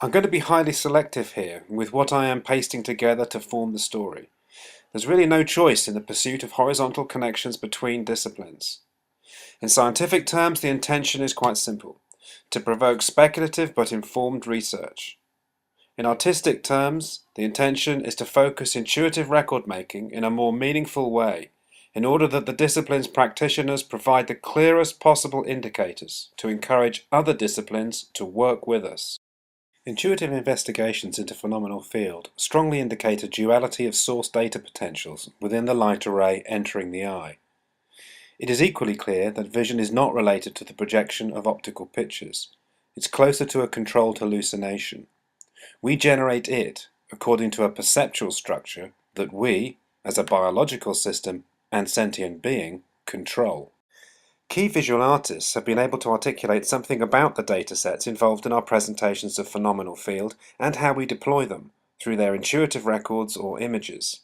I'm going to be highly selective here with what I am pasting together to form the story. There's really no choice in the pursuit of horizontal connections between disciplines. In scientific terms, the intention is quite simple: to provoke speculative but informed research. In artistic terms, the intention is to focus intuitive record-making in a more meaningful way, in order that the discipline's practitioners provide the clearest possible indicators to encourage other disciplines to work with us. Intuitive investigations into phenomenal field strongly indicate a duality of source data potentials within the light array entering the eye. It is equally clear that vision is not related to the projection of optical pictures. It's closer to a controlled hallucination. We generate it according to a perceptual structure that we, as a biological system and sentient being, control. Key visual artists have been able to articulate something about the datasets involved in our presentations of phenomenal field and how we deploy them through their intuitive records or images.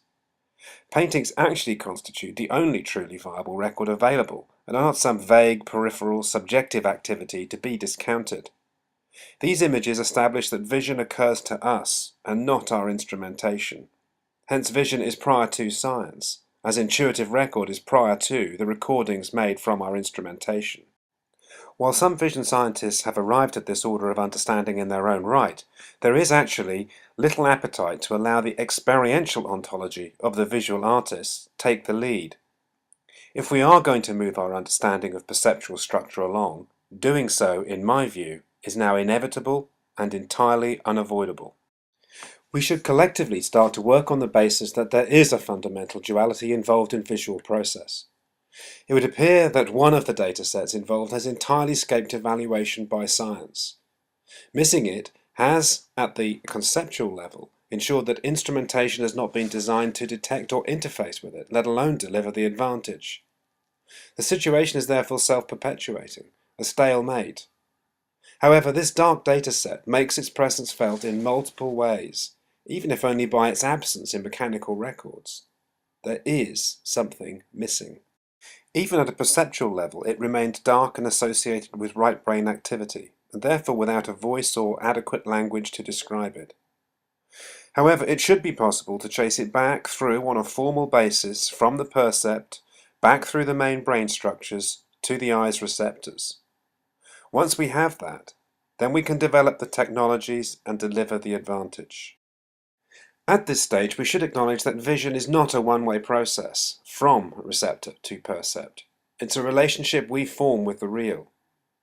Paintings actually constitute the only truly viable record available and are not some vague, peripheral, subjective activity to be discounted. These images establish that vision occurs to us and not our instrumentation. Hence vision is prior to science, as intuitive record is prior to the recordings made from our instrumentation. While some vision scientists have arrived at this order of understanding in their own right, there is actually little appetite to allow the experiential ontology of the visual artists take the lead. If we are going to move our understanding of perceptual structure along, doing so, in my view, is now inevitable and entirely unavoidable. We should collectively start to work on the basis that there is a fundamental duality involved in visual process. It would appear that one of the datasets involved has entirely escaped evaluation by science. Missing it has, at the conceptual level, ensured that instrumentation has not been designed to detect or interface with it, let alone deliver the advantage. The situation is therefore self-perpetuating, a stalemate. However, this dark dataset makes its presence felt in multiple ways, even if only by its absence in mechanical records. There is something missing. Even at a perceptual level, it remained dark and associated with right brain activity, and therefore without a voice or adequate language to describe it. However, it should be possible to trace it back through on a formal basis from the percept, back through the main brain structures, to the eye's receptors. Once we have that, then we can develop the technologies and deliver the advantage. At this stage, we should acknowledge that vision is not a one-way process, from receptor to percept. It's a relationship we form with the real.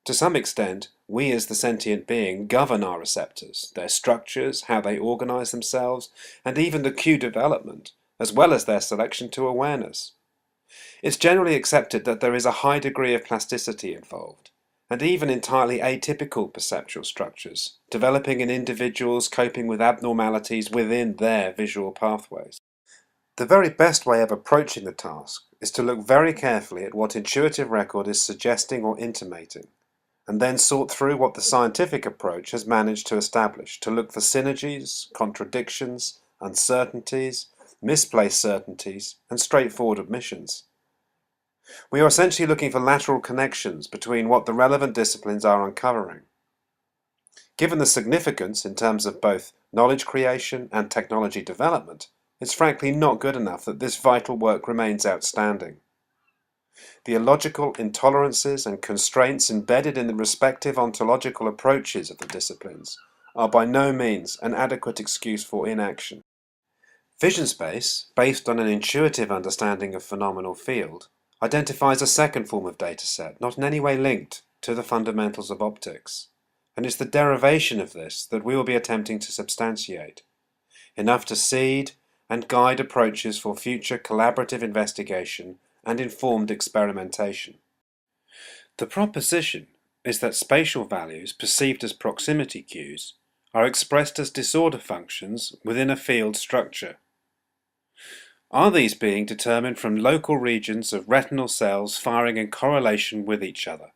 To some extent, we as the sentient being govern our receptors, their structures, how they organize themselves, and even the cue development, as well as their selection to awareness. It's generally accepted that there is a high degree of plasticity involved, and even entirely atypical perceptual structures, developing in individuals coping with abnormalities within their visual pathways. The very best way of approaching the task is to look very carefully at what intuitive record is suggesting or intimating, and then sort through what the scientific approach has managed to establish, to look for synergies, contradictions, uncertainties, misplaced certainties, and straightforward omissions. We are essentially looking for lateral connections between what the relevant disciplines are uncovering. Given the significance in terms of both knowledge creation and technology development, it's frankly not good enough that this vital work remains outstanding. The illogical intolerances and constraints embedded in the respective ontological approaches of the disciplines are by no means an adequate excuse for inaction. Vision space, based on an intuitive understanding of phenomenal field, identifies a second form of dataset, not in any way linked to the fundamentals of optics, and it's the derivation of this that we will be attempting to substantiate, enough to seed and guide approaches for future collaborative investigation and informed experimentation. The proposition is that spatial values perceived as proximity cues are expressed as disorder functions within a field structure. Are these being determined from local regions of retinal cells firing in correlation with each other?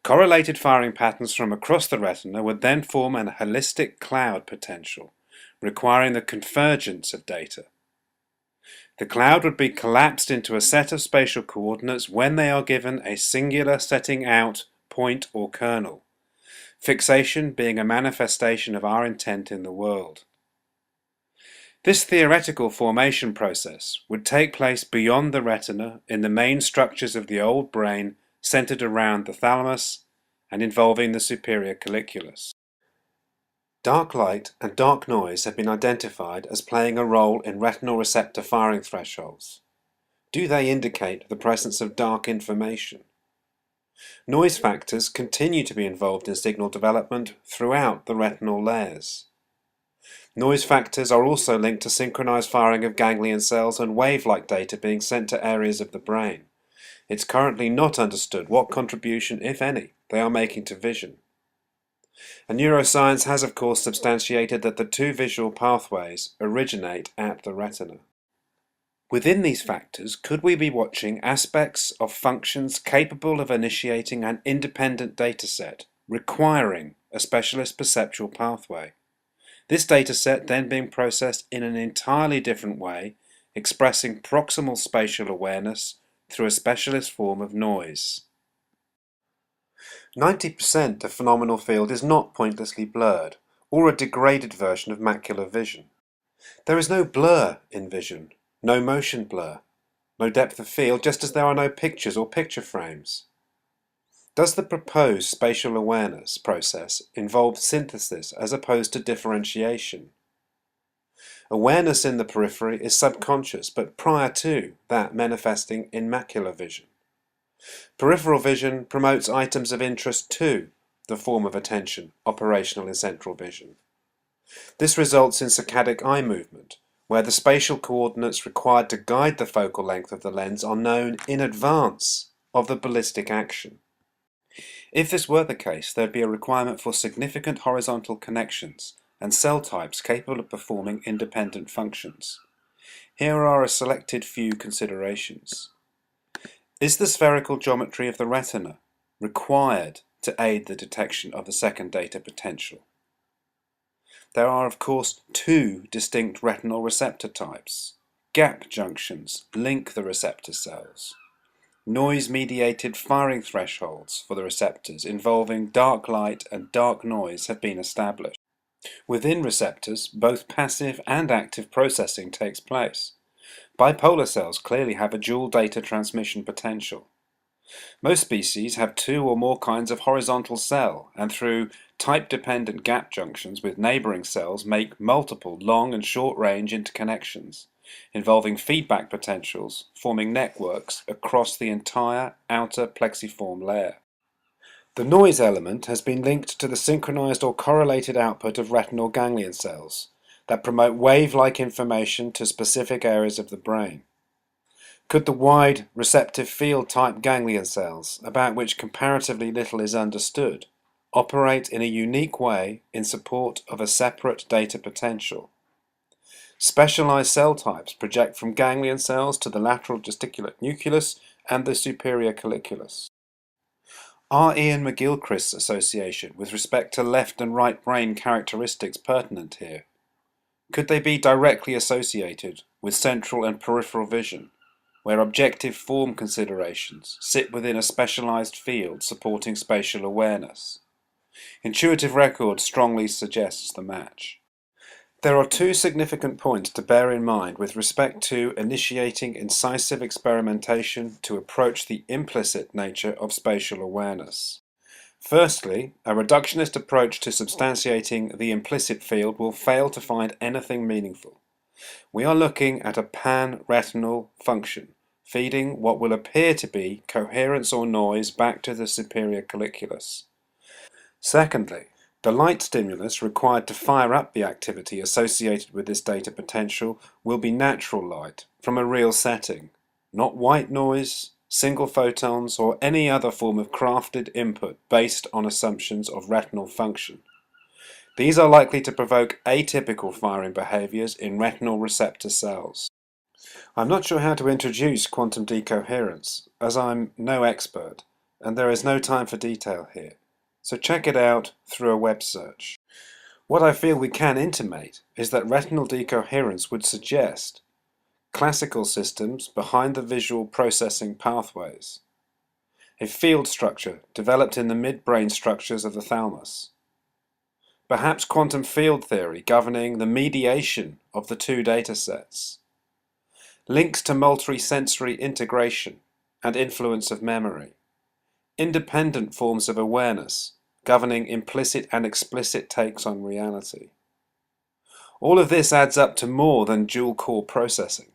Correlated firing patterns from across the retina would then form an holistic cloud potential, requiring the convergence of data. The cloud would be collapsed into a set of spatial coordinates when they are given a singular setting out point or kernel, fixation being a manifestation of our intent in the world. This theoretical formation process would take place beyond the retina in the main structures of the old brain centered around the thalamus and involving the superior colliculus. Dark light and dark noise have been identified as playing a role in retinal receptor firing thresholds. Do they indicate the presence of dark information? Noise factors continue to be involved in signal development throughout the retinal layers. Noise factors are also linked to synchronized firing of ganglion cells and wave-like data being sent to areas of the brain. It's currently not understood what contribution, if any, they are making to vision. And neuroscience has of course substantiated that the two visual pathways originate at the retina. Within these factors, could we be watching aspects of functions capable of initiating an independent dataset requiring a specialist perceptual pathway? This dataset then being processed in an entirely different way, expressing proximal spatial awareness through a specialist form of noise. 90% of phenomenal field is not pointlessly blurred, or a degraded version of macular vision. There is no blur in vision, no motion blur, no depth of field, just as there are no pictures or picture frames. Does the proposed spatial awareness process involve synthesis as opposed to differentiation? Awareness in the periphery is subconscious, but prior to that manifesting in macular vision. Peripheral vision promotes items of interest to the form of attention, operational in central vision. This results in saccadic eye movement, where the spatial coordinates required to guide the focal length of the lens are known in advance of the ballistic action. If this were the case, there would be a requirement for significant horizontal connections and cell types capable of performing independent functions. Here are a selected few considerations. Is the spherical geometry of the retina required to aid the detection of the second data potential? There are of course two distinct retinal receptor types. Gap junctions link the receptor cells. Noise-mediated firing thresholds for the receptors involving dark light and dark noise have been established. Within receptors, both passive and active processing takes place. Bipolar cells clearly have a dual data transmission potential. Most species have two or more kinds of horizontal cell, and through type-dependent gap junctions with neighboring cells make multiple long and short-range interconnections, involving feedback potentials, forming networks across the entire outer plexiform layer. The noise element has been linked to the synchronized or correlated output of retinal ganglion cells that promote wave-like information to specific areas of the brain. Could the wide receptive field type ganglion cells, about which comparatively little is understood, operate in a unique way in support of a separate data potential? Specialized cell types project from ganglion cells to the lateral gesticulate nucleus and the superior colliculus. Are Ian McGilchrist's association with respect to left and right brain characteristics pertinent here? Could they be directly associated with central and peripheral vision, where objective form considerations sit within a specialized field supporting spatial awareness? Intuitive record strongly suggests the match. There are two significant points to bear in mind with respect to initiating incisive experimentation to approach the implicit nature of spatial awareness. Firstly, a reductionist approach to substantiating the implicit field will fail to find anything meaningful. We are looking at a pan-retinal function, feeding what will appear to be coherence or noise back to the superior colliculus. Secondly, the light stimulus required to fire up the activity associated with this data potential will be natural light from a real setting, not white noise, single photons, or any other form of crafted input based on assumptions of retinal function. These are likely to provoke atypical firing behaviors in retinal receptor cells. I'm not sure how to introduce quantum decoherence, as I'm no expert, and there is no time for detail here. So check it out through a web search. What I feel we can intimate is that retinal decoherence would suggest classical systems behind the visual processing pathways. a field structure developed in the midbrain structures of the thalamus. Perhaps quantum field theory governing the mediation of the two datasets. Links to multisensory integration and influence of memory. Independent forms of awareness governing implicit and explicit takes on reality. All of this adds up to more than dual-core processing.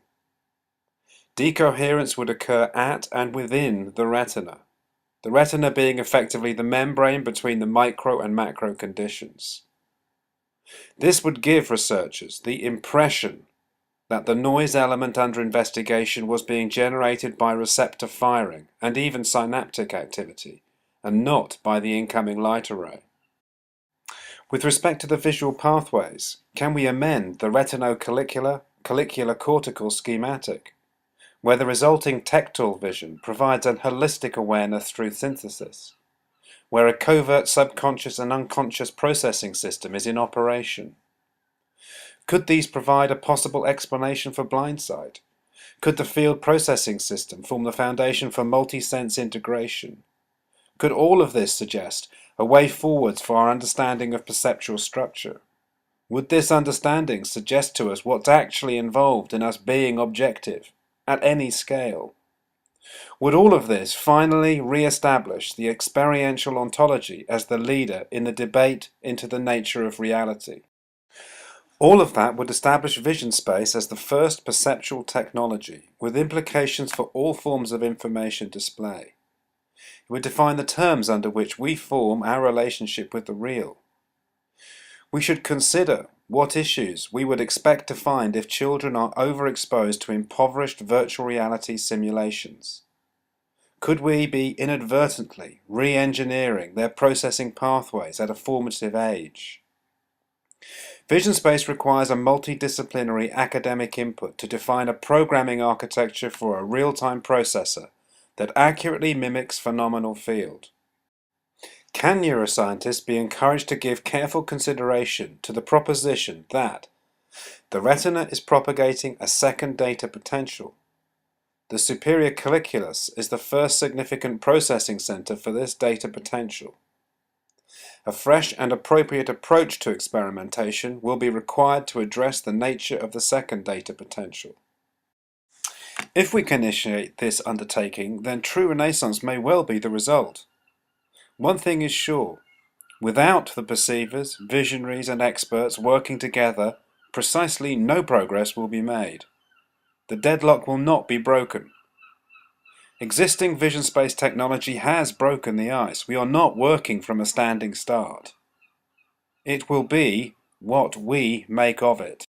Decoherence would occur at and within the retina being effectively the membrane between the micro and macro conditions. This would give researchers the impression that the noise element under investigation was being generated by receptor firing and even synaptic activity, and not by the incoming light array. With respect to the visual pathways, can we amend the retino-collicular-cortical schematic, where the resulting tactile vision provides a holistic awareness through synthesis, where a covert subconscious and unconscious processing system is in operation? Could these provide a possible explanation for blindsight? Could the field processing system form the foundation for multi-sense integration? Could all of this suggest a way forwards for our understanding of perceptual structure? Would this understanding suggest to us what's actually involved in us being objective, at any scale? Would all of this finally re-establish the experiential ontology as the leader in the debate into the nature of reality? All of that would establish vision space as the first perceptual technology, with implications for all forms of information display. It would define the terms under which we form our relationship with the real. We should consider what issues we would expect to find if children are overexposed to impoverished virtual reality simulations. Could we be inadvertently re-engineering their processing pathways at a formative age? Vision space requires a multidisciplinary academic input to define a programming architecture for a real-time processor that accurately mimics phenomenal field. Can neuroscientists be encouraged to give careful consideration to the proposition that the retina is propagating a second data potential? The superior colliculus is the first significant processing center for this data potential. A fresh and appropriate approach to experimentation will be required to address the nature of the second data potential. If we can initiate this undertaking, then true renaissance may well be the result. One thing is sure, without the perceivers, visionaries and experts working together, precisely no progress will be made. The deadlock will not be broken. Existing vision space technology has broken the ice. We are not working from a standing start. It will be what we make of it.